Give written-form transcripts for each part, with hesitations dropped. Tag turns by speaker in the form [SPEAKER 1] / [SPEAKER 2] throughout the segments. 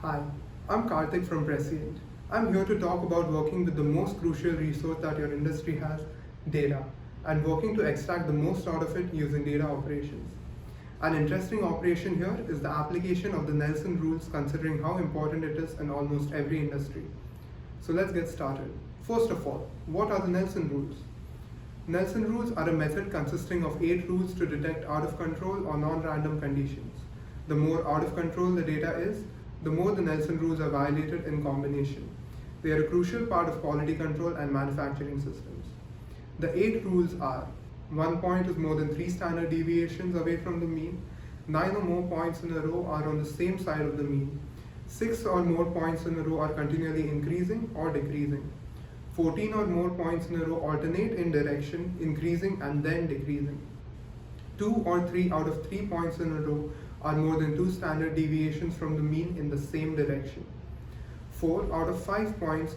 [SPEAKER 1] Hi, I'm Karthik from Prescient. I'm here to talk about working with the most crucial resource that your industry has, data, and working to extract the most out of it using data operations. An interesting operation here is the application of the Nelson rules, considering how important it is in almost every industry. So let's get started. First of all, what are the Nelson rules? Nelson rules are a method consisting of 8 rules to detect out of control or non-random conditions. The more out of control the data is, the more the Nelson rules are violated in combination. They are a crucial part of quality control and manufacturing systems. The 8 rules are: 1 point is more than 3 standard deviations away from the mean, 9 or more points in a row are on the same side of the mean, 6 or more points in a row are continually increasing or decreasing, 14 or more points in a row alternate in direction, increasing and then decreasing, 2 or 3 out of 3 points in a row are more than 2 standard deviations from the mean in the same direction, 4 out of 5 points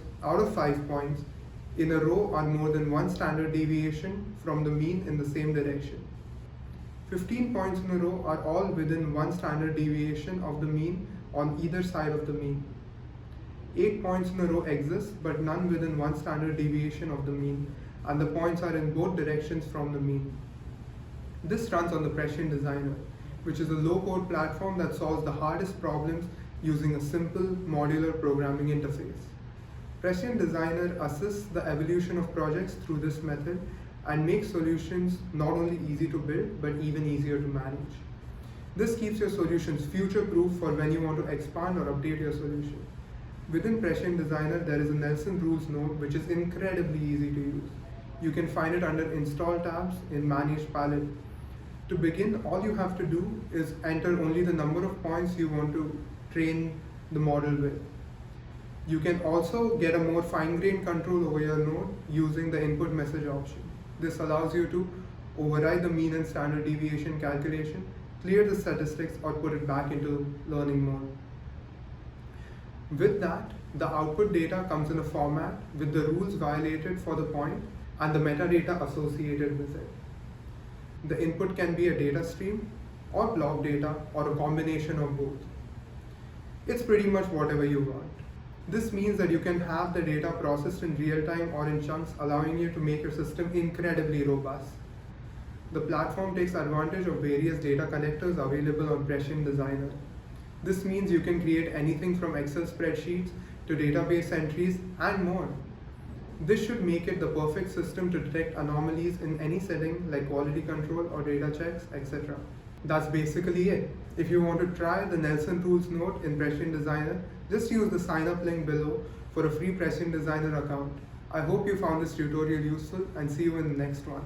[SPEAKER 1] in a row are more than 1 standard deviation from the mean in the same direction, 15 points in a row are all within 1 standard deviation of the mean on either side of the mean, 8 points in a row exist but none within 1 standard deviation of the mean, and the points are in both directions from the mean. This runs on the Prescient Designer, which is a low-code platform that solves the hardest problems using a simple modular programming interface. Prescient Designer assists the evolution of projects through this method and makes solutions not only easy to build but even easier to manage. This keeps your solutions future-proof for when you want to expand or update your solution. Within Prescient Designer, there is a Nelson Rules node which is incredibly easy to use. You can find it under Install tabs in Manage Palette. To begin, all you have to do is enter only the number of points you want to train the model with. You can also get a more fine-grained control over your node using the input message option. This allows you to override the mean and standard deviation calculation, clear the statistics, or put it back into learning mode. With that, the output data comes in a format with the rules violated for the point and the metadata associated with it. The input can be a data stream, or block data, or a combination of both. It's pretty much whatever you want. This means that you can have the data processed in real time or in chunks, allowing you to make your system incredibly robust. The platform takes advantage of various data connectors available on Prescient Designer. This means you can create anything from Excel spreadsheets to database entries and more. This should make it the perfect system to detect anomalies in any setting like quality control or data checks, etc. That's basically it. If you want to try the Nelson Rules node in Prescient Designer, just use the sign up link below for a free Prescient Designer account. I hope you found this tutorial useful and see you in the next one.